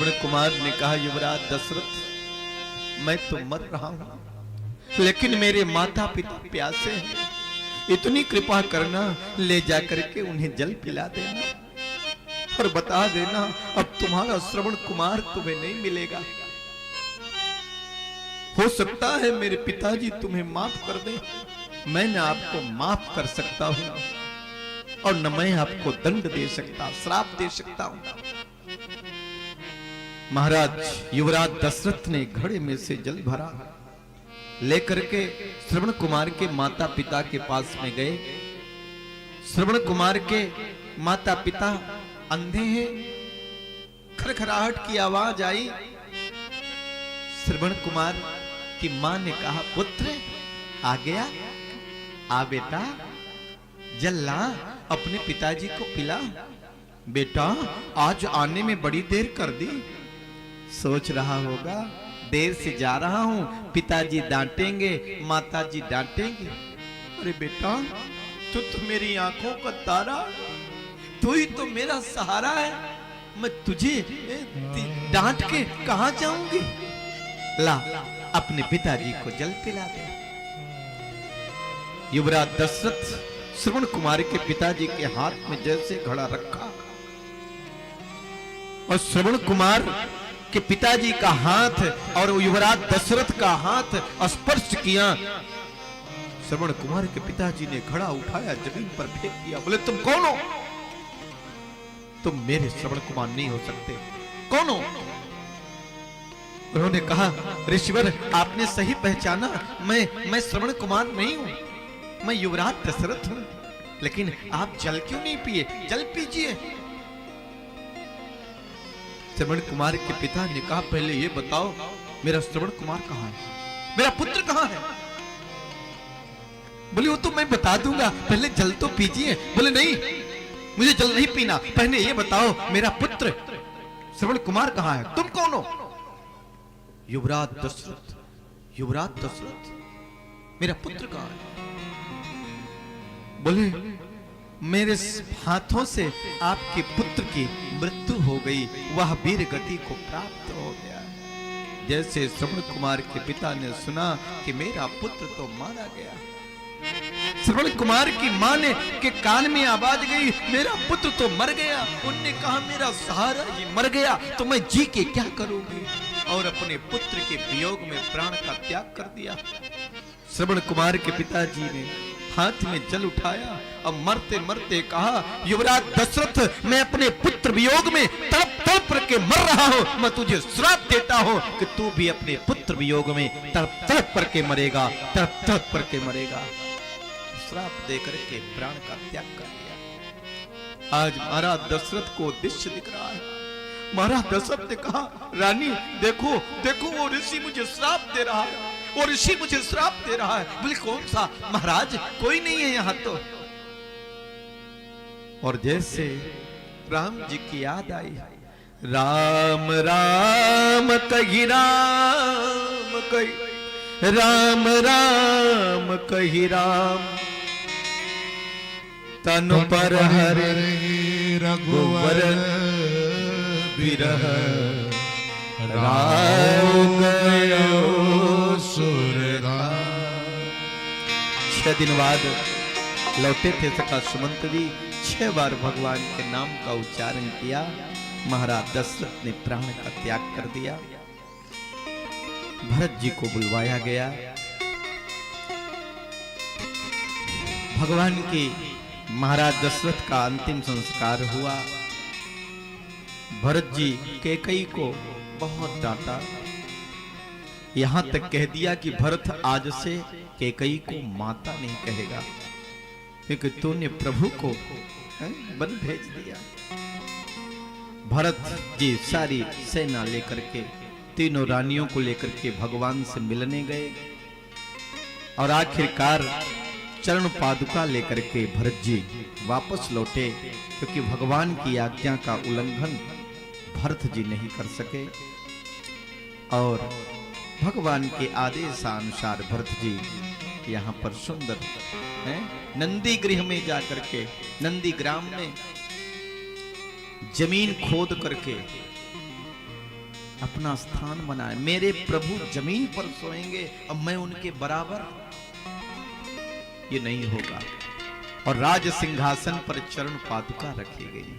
श्रवण कुमार ने कहा, युवराज दशरथ, मैं तो मर रहा हूं, लेकिन मेरे माता पिता प्यासे हैं, इतनी कृपा करना, ले जाकर के उन्हें जल पिला देना और बता देना अब तुम्हारा श्रवण कुमार तुम्हें नहीं मिलेगा। हो सकता है मेरे पिताजी तुम्हें माफ कर दे, मैं न आपको माफ कर सकता हूं और न मैं आपको दंड दे सकता, श्राप दे सकता हूं। महाराज युवराज दशरथ ने घड़े में से जल भरा, लेकर के श्रवण कुमार के माता पिता के पास में गए। श्रवण कुमार के माता पिता अंधे हैं, खरखराहट की आवाज आई। श्रवण कुमार की मां ने कहा, पुत्र आ गया, आ बेटा जल ला, अपने पिताजी को पिला। बेटा आज आने में बड़ी देर कर दी, सोच रहा होगा देर से जा रहा हूं, पिताजी डांटेंगे, माताजी डांटेंगे। अरे बेटा तू तो मेरी आंखों का तारा, तू ही तो मेरा सहारा है, मैं तुझे डांट के कहां जाऊंगी। ला अपने पिताजी को जल पिला दे। युवराज दशरथ श्रवण कुमार के पिताजी के हाथ में जैसे घड़ा रखा और श्रवण कुमार के पिताजी का हाथ और युवराज दशरथ का हाथ स्पर्श किया। श्रवण कुमार के पिताजी ने घड़ा उठाया, जमीन पर फेंक दिया, बोले तुम कौन हो? तुम मेरे श्रवण कुमार नहीं हो सकते, कौन हो? उन्होंने कहा, ऋषिवर आपने सही पहचाना, मैं श्रवण कुमार नहीं हूं, मैं युवराज दशरथ हूं, लेकिन आप जल क्यों नहीं पिए? जल पीजिए। श्रवण कुमार के पिता ने कहा, पहले ये बताओ मेरा श्रवण कुमार कहां है, मेरा पुत्र कहां है? बोले वो तो मैं बता दूंगा, पहले जल तो पीजिए। बोले नहीं, मुझे जल नहीं पीना, पहले ये बताओ मेरा पुत्र श्रवण कुमार कहां है? तुम कौन हो? युवराज दशरथ, युवराज दशरथ मेरा पुत्र कहां है? बोले मेरे हाथों से आपके पुत्र की मृत्यु हो गई, वह वीर गति को प्राप्त हो गया। जैसे श्रवण कुमार के पिता ने सुना कि मेरा पुत्र तो मारा गया, श्रवण कुमार की मां ने के कान में आवाज गई, मेरा पुत्र तो मर गया। उनने कहा, मेरा सहारा ही मर गया तो मैं जी के क्या करूंगी, और अपने पुत्र के वियोग में प्राण का त्याग कर दिया। श्रवण कुमार के पिताजी ने हाथ में जल उठाया और मरते मरते कहा, युवराज दशरथ मैं अपने पुत्र वियोग में तड़प तड़प के मर रहा हूं, मैं तुझे श्राप देता हूं कि तू भी अपने पुत्र वियोग में तड़प तड़प के मरेगा, तड़प तड़प के मरेगा। श्राप देकर के प्राण का त्याग कर दिया। आज महाराज दशरथ को दृश्य दिख रहा है। महाराज दशरथ ने कहा, रानी देखो देखो वो ऋषि मुझे श्राप दे रहा है, वो ऋषि मुझे श्राप दे रहा है। बोले कौन सा? महाराज कोई नहीं है यहां तो। और जैसे राम जी की याद आई, राम राम कही राम कही, राम राम कही राम, तनु पर हरे रघुवर विरह, राम गयो सुरधाम। 6 दिन बाद लौटे थे सखा सुमंत जी, 6 बार भगवान के नाम का उच्चारण किया। महाराज दशरथ ने प्राण का त्याग कर दिया। भरत जी को बुलवाया गया। भगवान की महाराज दशरथ का अंतिम संस्कार हुआ। भरत जी कैकेयी को बहुत डांटा, यहां तक कह दिया कि भरत आज से कैकेयी को माता नहीं कहेगा, क्योंकि तूने प्रभु को वन भेज दिया। भरत जी सारी सेना लेकर के, तीनों रानियों को लेकर के भगवान से मिलने गए और आखिरकार चरण पादुका लेकर के भरत जी वापस लौटे, क्योंकि भगवान की आज्ञा का उल्लंघन भरत जी नहीं कर सके। और भगवान के आदेशानुसार भरत जी यहाँ पर सुंदर है नंदी गृह में जाकर के, नंदी ग्राम में जमीन खोद करके अपना स्थान बनाए। मेरे प्रभु जमीन पर सोएंगे और मैं उनके बराबर, ये नहीं होगा। और राज सिंहासन पर चरण पादुका रखी गई।